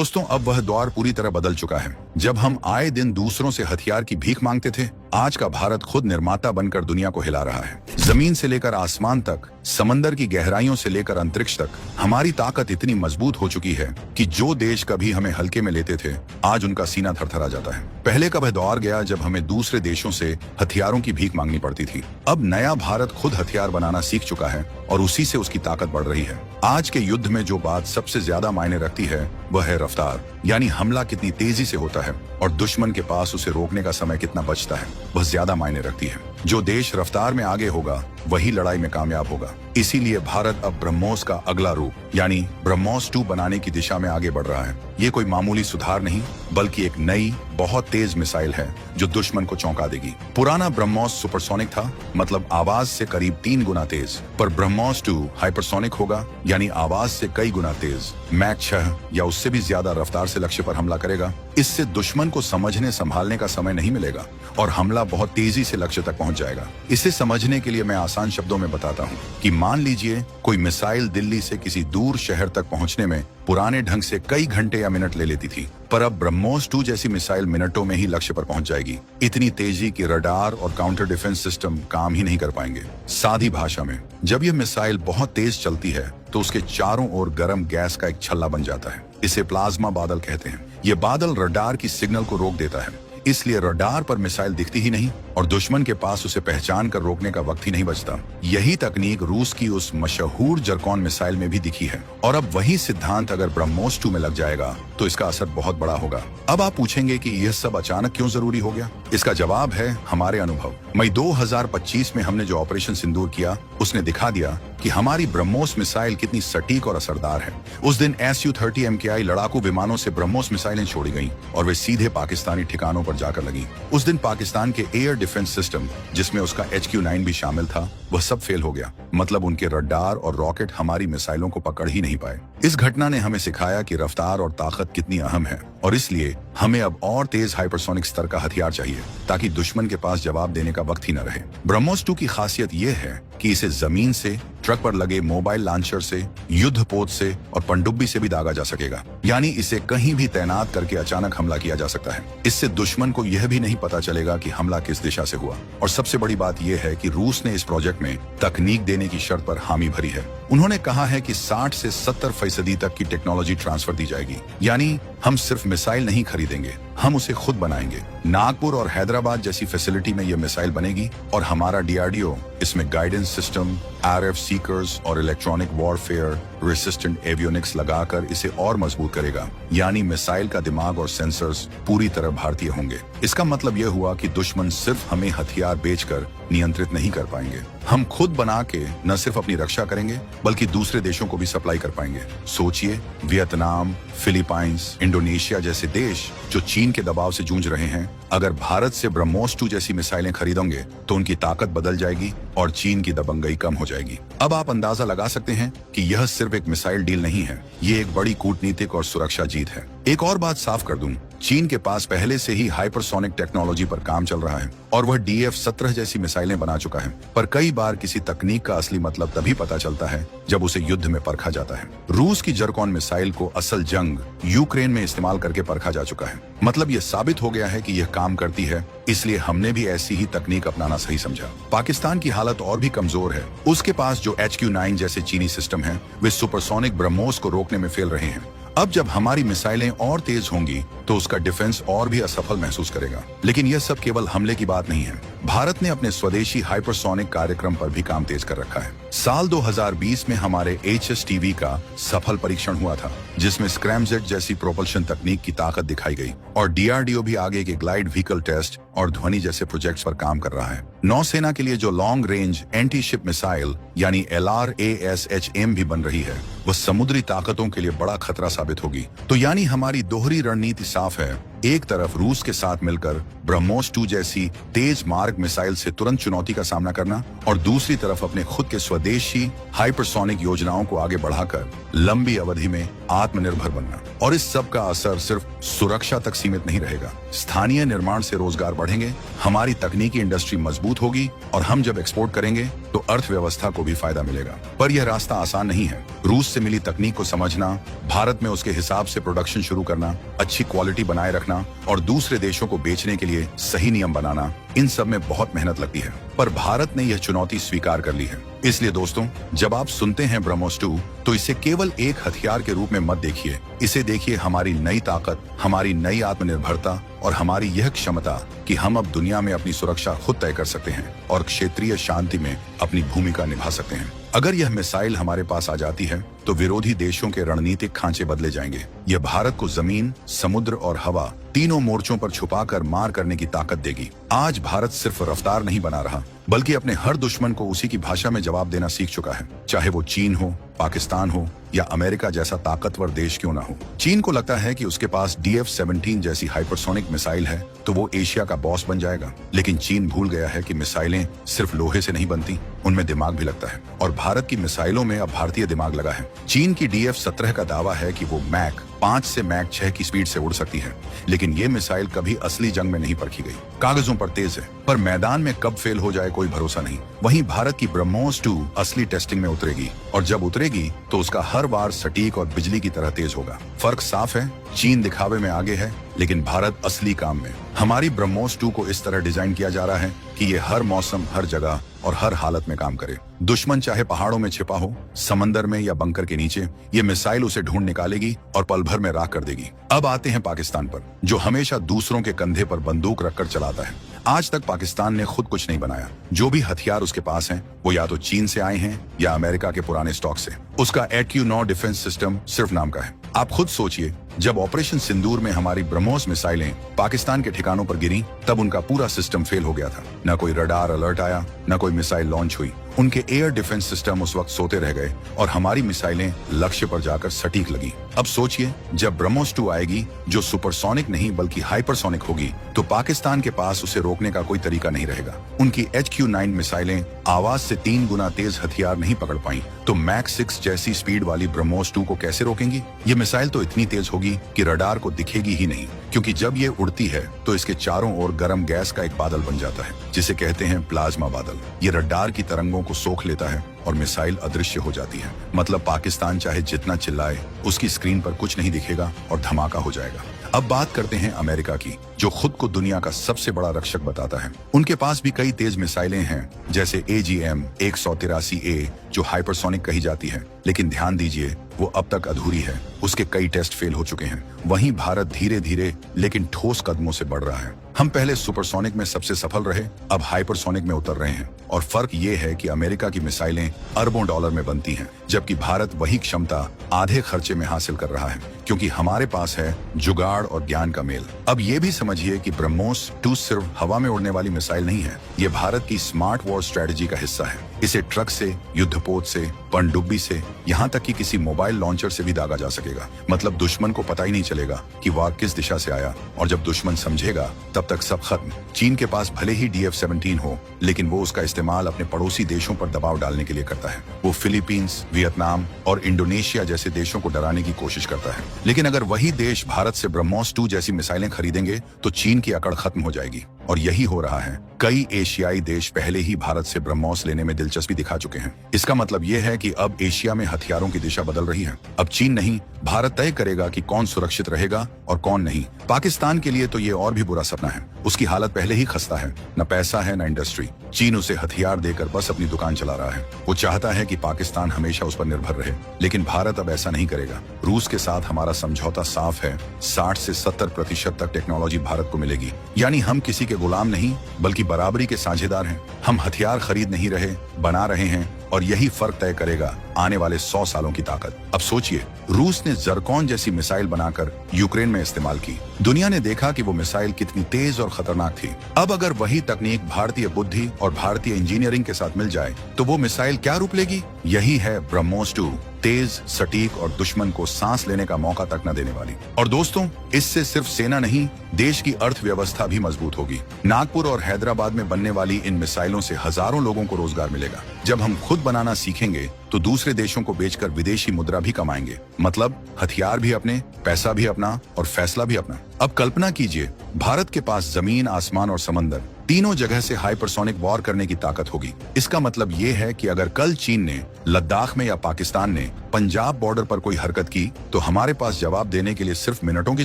दोस्तों, अब वह दौर पूरी तरह बदल चुका है। जब हम आए दिन दूसरों से हथियार की भीख मांगते थे, आज का भारत खुद निर्माता बनकर दुनिया को हिला रहा है। जमीन से लेकर आसमान तक, समंदर की गहराइयों से लेकर अंतरिक्ष तक, हमारी ताकत इतनी मजबूत हो चुकी है कि जो देश कभी हमें हल्के में लेते थे, आज उनका सीना थरथरा जाता है। पहले का वह दौर गया जब हमें दूसरे देशों से हथियारों की भीख मांगनी पड़ती थी। अब नया भारत खुद हथियार बनाना सीख चुका है और उसी से उसकी ताकत बढ़ रही है। आज के युद्ध में जो बात सबसे ज्यादा मायने रखती है वह है रफ्तार, यानी हमला कितनी तेजी से होता है और दुश्मन के पास उसे रोकने का समय कितना बचता है, वह ज्यादा मायने रखती है। जो देश रफ्तार में आगे होगा वही लड़ाई में कामयाब होगा। इसीलिए भारत अब ब्रह्मोस का अगला रूप यानी ब्रह्मोस 2 बनाने की दिशा में आगे बढ़ रहा है। ये कोई मामूली सुधार नहीं बल्कि एक नई बहुत तेज मिसाइल है जो दुश्मन को चौंका देगी। पुराना ब्रह्मोस सुपरसोनिक था, मतलब आवाज से करीब 3 गुना तेज, पर ब्रह्मोस 2 हाइपरसोनिक होगा, यानी आवाज से कई गुना तेज, मैक 6 या उससे भी ज्यादा रफ्तार से लक्ष्य पर हमला करेगा। इससे दुश्मन को समझने संभालने का समय नहीं मिलेगा और हमला बहुत तेजी से लक्ष्य तक पहुंच जाएगा। इसे समझने के लिए मैं आसान शब्दों में बताता हूं कि मान लीजिए कोई मिसाइल दिल्ली से किसी दूर शहर तक पहुंचने में पुराने ढंग से कई घंटे या मिनट ले लेती थी, पर अब ब्रह्मोस 2 जैसी मिसाइल मिनटों में ही लक्ष्य पर पहुंच जाएगी। इतनी तेजी कि रडार और काउंटर डिफेंस सिस्टम काम ही नहीं कर पाएंगे। सादी भाषा में, जब यह मिसाइल बहुत तेज चलती है तो उसके चारों ओर गर्म गैस का एक छल्ला बन जाता है। इसे प्लाज्मा बादल कहते हैं। यह बादल रडार की सिग्नल को रोक देता है, इसलिए रडार पर मिसाइल दिखती ही नहीं और दुश्मन के पास उसे पहचान कर रोकने का वक्त ही नहीं बचता। यही तकनीक रूस की उस मशहूर जरकॉन मिसाइल में भी दिखी है और अब वही सिद्धांत अगर ब्रह्मोस 2 में लग जाएगा तो इसका असर बहुत बड़ा होगा। अब आप पूछेंगे कि यह सब अचानक क्यों जरूरी हो गया? इसका जवाब है हमारे अनुभव। मई 2025 में हमने जो ऑपरेशन सिंदूर किया उसने दिखा दिया कि हमारी ब्रह्मोस मिसाइल कितनी सटीक और असरदार है। उस दिन Su-30 MKI लड़ाकू विमानों से ब्रह्मोस मिसाइलें छोड़ी गईं और वे सीधे पाकिस्तानी ठिकानों पर जाकर लगी। उस दिन पाकिस्तान के एयर डिफेंस सिस्टम, जिसमें उसका HQ-9 भी शामिल था, वह सब फेल हो गया। मतलब उनके रडार और रॉकेट हमारी मिसाइलों को पकड़ ही नहीं पाए। इस घटना ने हमें सिखाया कि रफ्तार और ताकत कितनी अहम है और इसलिए हमें अब और तेज हाइपरसोनिक स्तर का हथियार चाहिए ताकि दुश्मन के पास जवाब देने का वक्त ही न रहे। ब्रह्मोस 2 की खासियत यह है कि इसे जमीन से, ट्रक पर लगे मोबाइल लॉन्चर से, युद्धपोत से और पनडुब्बी से भी दागा जा सकेगा, यानी इसे कहीं भी तैनात करके अचानक हमला किया जा सकता है। इससे दुश्मन को यह भी नहीं पता चलेगा कि हमला किस दिशा से हुआ। और सबसे बड़ी बात यह है कि रूस ने इस प्रोजेक्ट में तकनीक देने की शर्त पर हामी भरी है। उन्होंने कहा है कि 60 से 70% तक की टेक्नोलॉजी ट्रांसफर दी जाएगी, यानी हम सिर्फ मिसाइल नहीं खरीदेंगे, हम उसे खुद बनाएंगे। नागपुर और हैदराबाद जैसी फैसिलिटी में यह मिसाइल बनेगी और हमारा DRDO इसमें गाइडेंस सिस्टम, RF सीकर्स और इलेक्ट्रॉनिक वॉरफेयर रेसिस्टेंट एवियोनिक्स लगाकर इसे और मजबूत करेगा, यानी मिसाइल का दिमाग और सेंसर्स पूरी तरह भारतीय होंगे। इसका मतलब यह हुआ कि दुश्मन सिर्फ हमें हथियार बेचकर नियंत्रित नहीं कर पाएंगे, हम खुद बना के न सिर्फ अपनी रक्षा करेंगे बल्कि दूसरे देशों को भी सप्लाई कर पाएंगे। सोचिए, वियतनाम, फिलीपाइंस, इंडोनेशिया जैसे देश जो चीन के दबाव से जूझ रहे हैं, अगर भारत से ब्रह्मोस 2 जैसी मिसाइलें खरीदेंगे तो उनकी ताकत बदल जाएगी और चीन की दबंगई कम हो जाएगी। अब आप अंदाजा लगा सकते हैं कि यह सिर्फ एक मिसाइल डील नहीं है, ये एक बड़ी कूटनीतिक और सुरक्षा जीत है। एक और बात साफ कर दूं, चीन के पास पहले से ही हाइपरसोनिक टेक्नोलॉजी पर काम चल रहा है और वह DF-17 जैसी मिसाइलें बना चुका है, पर कई बार किसी तकनीक का असली मतलब तभी पता चलता है जब उसे युद्ध में परखा जाता है। रूस की जरकॉन मिसाइल को असल जंग यूक्रेन में इस्तेमाल करके परखा जा चुका है, मतलब यह साबित हो गया है कि यह काम करती है, इसलिए हमने भी ऐसी ही तकनीक अपनाना सही समझा। पाकिस्तान की हालत और भी कमजोर है। उसके पास जो HQ-9 जैसे चीनी सिस्टम है, वे सुपरसोनिक ब्रह्मोस को रोकने में फेल रहे हैं। अब जब हमारी मिसाइलें और तेज होंगी तो उसका डिफेंस और भी असफल महसूस करेगा। लेकिन यह सब केवल हमले की बात नहीं है। भारत ने अपने स्वदेशी हाइपरसोनिक कार्यक्रम पर भी काम तेज कर रखा है। साल 2020 में हमारे HSTV का सफल परीक्षण हुआ था, जिसमें स्क्रैमजेट जैसी प्रोपल्शन तकनीक की ताकत दिखाई गई और DRDO भी आगे के ग्लाइड व्हीकल टेस्ट और ध्वनि जैसे प्रोजेक्ट्स पर काम कर रहा है। नौसेना के लिए जो long range anti ship missile यानी LRASHM भी बन रही है, वह समुद्री ताकतों के लिए बड़ा खतरा साबित होगी। तो यानी हमारी दोहरी रणनीति साफ है, एक तरफ रूस के साथ मिलकर ब्रह्मोस 2 जैसी तेज मार्ग मिसाइल से तुरंत चुनौती का सामना करना और दूसरी तरफ अपने खुद के स्वदेशी हाइपरसोनिक योजनाओं को आगे बढ़ाकर लंबी अवधि में आत्मनिर्भर बनना। और इस सब का असर सिर्फ सुरक्षा तक सीमित नहीं रहेगा। स्थानीय निर्माण से रोजगार बढ़ेंगे, हमारी तकनीकी इंडस्ट्री मजबूत होगी और हम जब एक्सपोर्ट करेंगे तो अर्थव्यवस्था को भी फायदा मिलेगा। पर यह रास्ता आसान नहीं है। रूस से मिली तकनीक को समझना, भारत में उसके हिसाब से प्रोडक्शन शुरू करना, अच्छी क्वालिटी बनाए रखना और दूसरे देशों को बेचने के लिए सही नियम बनाना, इन सब में बहुत मेहनत लगती है। पर भारत ने यह चुनौती स्वीकार कर ली है। इसलिए दोस्तों, जब आप सुनते हैं ब्रह्मोस 2 तो इसे केवल एक हथियार के रूप में मत देखिए। इसे देखिए हमारी नई ताकत, हमारी नई आत्मनिर्भरता और हमारी यह क्षमता कि हम अब दुनिया में अपनी सुरक्षा खुद तय कर सकते हैं और क्षेत्रीय शांति में अपनी भूमिका निभा सकते हैं। अगर यह मिसाइल हमारे पास आ जाती है तो विरोधी देशों के रणनीतिक खांचे बदले जाएंगे। यह भारत को जमीन, समुद्र और हवा तीनों मोर्चों पर छुपाकर मार करने की ताकत देगी। आज भारत सिर्फ रफ्तार नहीं बना रहा, बल्कि अपने हर दुश्मन को उसी की भाषा में जवाब देना सीख चुका है, चाहे वो चीन हो, पाकिस्तान हो या अमेरिका जैसा ताकतवर देश क्यों ना हो। चीन को लगता है कि उसके पास DF-17 जैसी हाइपरसोनिक मिसाइल है तो वो एशिया का बॉस बन जाएगा, लेकिन चीन भूल गया है कि मिसाइलें सिर्फ लोहे से नहीं बनती, उनमें दिमाग भी लगता है। और भारत की मिसाइलों में अब भारतीय दिमाग लगा है। चीन की DF-17 का दावा है कि वो मैक 5 से मैक 6 की स्पीड से उड़ सकती है, लेकिन ये मिसाइल कभी असली जंग में नहीं परखी गई। कागजों पर तेज है, पर मैदान में कब फेल हो जाए कोई भरोसा नहीं। वहीं भारत की ब्रह्मोस 2 असली टेस्टिंग में उतरेगी और जब उतरेगी तो उसका हर बार सटीक और बिजली की तरह तेज होगा। फर्क साफ है, चीन दिखावे में आगे है लेकिन भारत असली काम में। हमारी ब्रह्मोस 2 को इस तरह डिजाइन किया जा रहा है कि ये हर मौसम, हर जगह और हर हालत में काम करे। दुश्मन चाहे पहाड़ों में छिपा हो, समंदर में या बंकर के नीचे, ये मिसाइल उसे ढूंढ निकालेगी और पल भर में राख कर देगी। अब आते हैं पाकिस्तान पर, जो हमेशा दूसरों के कंधे पर बंदूक रखकर चलाता है। आज तक पाकिस्तान ने खुद कुछ नहीं बनाया। जो भी हथियार उसके पास हैं, वो या तो चीन से आए हैं या अमेरिका के पुराने स्टॉक से। उसका AQ-9 डिफेंस सिस्टम सिर्फ नाम का है। आप खुद सोचिए, जब ऑपरेशन सिंदूर में हमारी ब्रह्मोस मिसाइलें पाकिस्तान के ठिकानों पर गिरी, तब उनका पूरा सिस्टम फेल हो गया था। न कोई रडार अलर्ट आया, न कोई मिसाइल लॉन्च हुई। उनके एयर डिफेंस सिस्टम उस वक्त सोते रह गए और हमारी मिसाइलें लक्ष्य पर जाकर सटीक लगी। अब सोचिए, जब ब्रह्मोस 2 आएगी, जो सुपरसोनिक नहीं बल्कि हाइपरसोनिक होगी, तो पाकिस्तान के पास उसे रोकने का कोई तरीका नहीं रहेगा। उनकी HQ-9 मिसाइलें आवाज से 3 गुना तेज हथियार नहीं पकड़ पाई, तो मैक 6 जैसी स्पीड वाली ब्रह्मोस 2 को कैसे रोकेंगी? ये मिसाइल तो इतनी तेज होगी कि रडार को दिखेगी ही नहीं, क्योंकि जब ये उड़ती है तो इसके चारों ओर गर्म गैस का एक बादल बन जाता है, जिसे कहते हैं प्लाज्मा बादल। ये रडार की तरंगों को सोख लेता है और मिसाइल अदृश्य हो जाती है। मतलब पाकिस्तान चाहे जितना चिल्लाए, उसकी स्क्रीन पर कुछ नहीं दिखेगा और धमाका हो जाएगा। अब बात करते हैं अमेरिका की, जो खुद को दुनिया का सबसे बड़ा रक्षक बताता है। उनके पास भी कई तेज मिसाइलें हैं, जैसे AGM-183A, जो हाइपरसोनिक कही जाती है, लेकिन ध्यान दीजिए, वो अब तक अधूरी है। उसके कई टेस्ट फेल हो चुके हैं। वहीं भारत धीरे धीरे लेकिन ठोस कदमों से बढ़ रहा है। हम पहले सुपरसोनिक में सबसे सफल रहे, अब हाइपरसोनिक में उतर रहे हैं। और फर्क ये है कि अमेरिका की मिसाइलें अरबों डॉलर में बनती हैं, जबकि भारत वही क्षमता आधे खर्चे में हासिल कर रहा है, क्योंकि हमारे पास है जुगाड़ और ज्ञान का मेल। अब ये भी समझिए कि ब्रह्मोस 2 सिर्फ हवा में उड़ने वाली मिसाइल नहीं है, ये भारत की स्मार्ट वॉर स्ट्रेटेजी का हिस्सा है। इसे ट्रक से, युद्धपोत से, पनडुब्बी से, यहाँ तक कि किसी मोबाइल लॉन्चर से भी दागा जा सकेगा। मतलब दुश्मन को पता ही नहीं चलेगा कि वार किस दिशा से आया, और जब दुश्मन समझेगा तब तक सब खत्म। चीन के पास भले ही DF-17 हो, लेकिन वो उसका इस्तेमाल अपने पड़ोसी देशों पर दबाव डालने के लिए करता है। वो फिलीपींस, वियतनाम और इंडोनेशिया जैसे देशों को डराने की कोशिश करता है। लेकिन अगर वही देश भारत से ब्रह्मोस 2 जैसी मिसाइलें खरीदेंगे तो चीन की अकड़ खत्म हो जाएगी, और यही हो रहा है। कई एशियाई देश पहले ही भारत से ब्रह्मोस लेने में दिलचस्पी दिखा चुके हैं। इसका मतलब ये है कि अब एशिया में हथियारों की दिशा बदल रही है। अब चीन नहीं, भारत तय करेगा कि कौन सुरक्षित रहेगा और कौन नहीं। पाकिस्तान के लिए तो ये और भी बुरा सपना है। उसकी हालत पहले ही खस्ता है, न पैसा है न इंडस्ट्री। चीन उसे हथियार देकर बस अपनी दुकान चला रहा है। वो चाहता है कि पाकिस्तान हमेशा उस पर निर्भर रहे, लेकिन भारत अब ऐसा नहीं करेगा। रूस के साथ हमारा समझौता साफ है, 60 से 70% तक टेक्नोलॉजी भारत को मिलेगी। यानी हम किसी के गुलाम नहीं, बल्कि बराबरी के साझेदार हैं। हम हथियार खरीद नहीं रहे, बना रहे हैं, और यही फर्क तय करेगा आने वाले 100 सालों की ताकत। अब सोचिए, रूस ने ज़रकॉन जैसी मिसाइल बनाकर यूक्रेन में इस्तेमाल की। दुनिया ने देखा कि वो मिसाइल कितनी तेज और खतरनाक थी। अब अगर वही तकनीक भारतीय बुद्धि और भारतीय इंजीनियरिंग के साथ मिल जाए तो वो मिसाइल क्या रूप लेगी? यही है ब्रह्मोस 2, तेज, सटीक और दुश्मन को सांस लेने का मौका तक न देने वाली। और दोस्तों, इससे सिर्फ सेना नहीं, देश की अर्थव्यवस्था भी मजबूत होगी। नागपुर और हैदराबाद में बनने वाली इन मिसाइलों से हजारों लोगों को रोजगार मिलेगा। जब हम खुद बनाना सीखेंगे तो दूसरे देशों को बेचकर विदेशी मुद्रा भी कमाएंगे। मतलब हथियार भी अपने, पैसा भी अपना और फैसला भी अपना। अब कल्पना कीजिए, भारत के पास जमीन, आसमान और समंदर तीनों जगह से हाइपरसोनिक वॉर करने की ताकत होगी। इसका मतलब ये है कि अगर कल चीन ने लद्दाख में या पाकिस्तान ने पंजाब बॉर्डर पर कोई हरकत की तो हमारे पास जवाब देने के लिए सिर्फ मिनटों की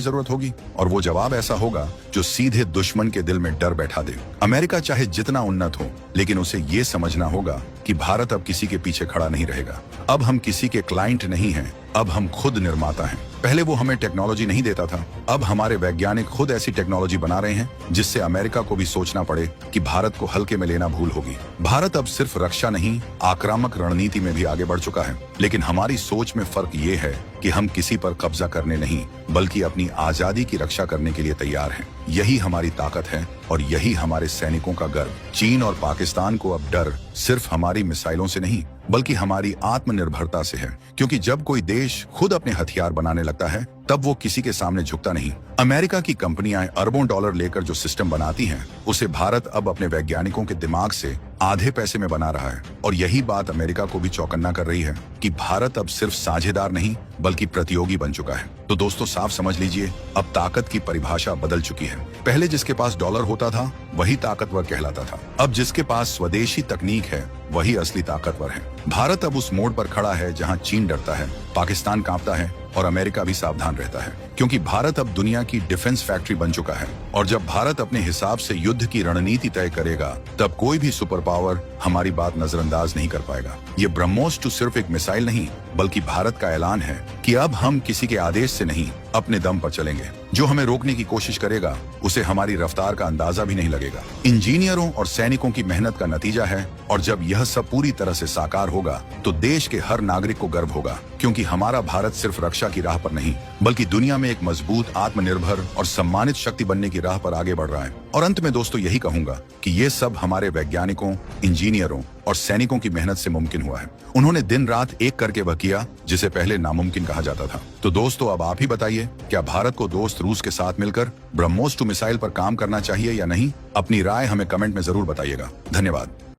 जरूरत होगी। और वो जवाब ऐसा होगा जो सीधे दुश्मन के दिल में डर बैठा दे। अमेरिका चाहे जितना उन्नत हो, लेकिन उसे ये समझना होगा कि भारत अब किसी के पीछे खड़ा नहीं रहेगा। अब हम किसी के क्लाइंट नहीं हैं, अब हम खुद निर्माता हैं। पहले वो हमें टेक्नोलॉजी नहीं देता था, अब हमारे वैज्ञानिक खुद ऐसी टेक्नोलॉजी बना रहे हैं जिससे अमेरिका को भी सोचना पड़े कि भारत को हल्के में लेना भूल होगी। भारत अब सिर्फ रक्षा नहीं, आक्रामक रणनीति में भी आगे बढ़ चुका है। लेकिन हमारी सोच में फर्क ये है कि हम किसी पर कब्जा करने नहीं, बल्कि अपनी आजादी की रक्षा करने के लिए तैयार हैं। यही हमारी ताकत है और यही हमारे सैनिकों का गर्व। चीन और पाकिस्तान को अब डर सिर्फ हमारी मिसाइलों से नहीं, बल्कि हमारी आत्मनिर्भरता से है। क्योंकि जब कोई देश खुद अपने हथियार बनाने लगता है, तब वो किसी के सामने झुकता नहीं। अमेरिका की कंपनियां अरबों डॉलर लेकर जो सिस्टम बनाती हैं, उसे भारत अब अपने वैज्ञानिकों के दिमाग से आधे पैसे में बना रहा है। और यही बात अमेरिका को भी चौकन्ना कर रही है कि भारत अब सिर्फ साझेदार नहीं, बल्कि प्रतियोगी बन चुका है। तो दोस्तों, साफ समझ लीजिए, अब ताकत की परिभाषा बदल चुकी है। पहले जिसके पास डॉलर होता था, वही ताकतवर कहलाता था। अब जिसके पास स्वदेशी तकनीक है, वही असली ताकतवर है। भारत अब उस मोड़ पर खड़ा है जहां चीन डरता है, पाकिस्तान कांपता है और अमेरिका भी सावधान रहता है। क्योंकि भारत अब दुनिया की डिफेंस फैक्ट्री बन चुका है। और जब भारत अपने हिसाब से युद्ध की रणनीति तय करेगा, तब कोई भी सुपर पावर हमारी बात नजरअंदाज नहीं कर पाएगा। ये ब्रह्मोस सिर्फ एक मिसाइल नहीं, बल्कि भारत का ऐलान है कि अब हम किसी के आदेश से नहीं, अपने दम पर चलेंगे। जो हमें रोकने की कोशिश करेगा, उसे हमारी रफ्तार का अंदाजा भी नहीं लगेगा। इंजीनियरों और सैनिकों की मेहनत का नतीजा है। और जब यह सब पूरी तरह से साकार होगा, तो देश के हर नागरिक को गर्व होगा। क्योंकि हमारा भारत सिर्फ रक्षा की राह पर नहीं, बल्कि दुनिया में एक मजबूत, आत्मनिर्भर और सम्मानित शक्ति बनने की राह पर आगे बढ़ रहा है। और अंत में दोस्तों, यही कहूंगा कि ये सब हमारे वैज्ञानिकों, इंजीनियरों और सैनिकों की मेहनत से मुमकिन हुआ है। उन्होंने दिन रात एक करके वह किया जिसे पहले नामुमकिन कहा जाता था। तो दोस्तों, अब आप ही बताइए, क्या भारत को दोस्त रूस के साथ मिलकर ब्रह्मोस 2 मिसाइल पर काम करना चाहिए या नहीं? अपनी राय हमें कमेंट में जरूर बताइएगा। धन्यवाद।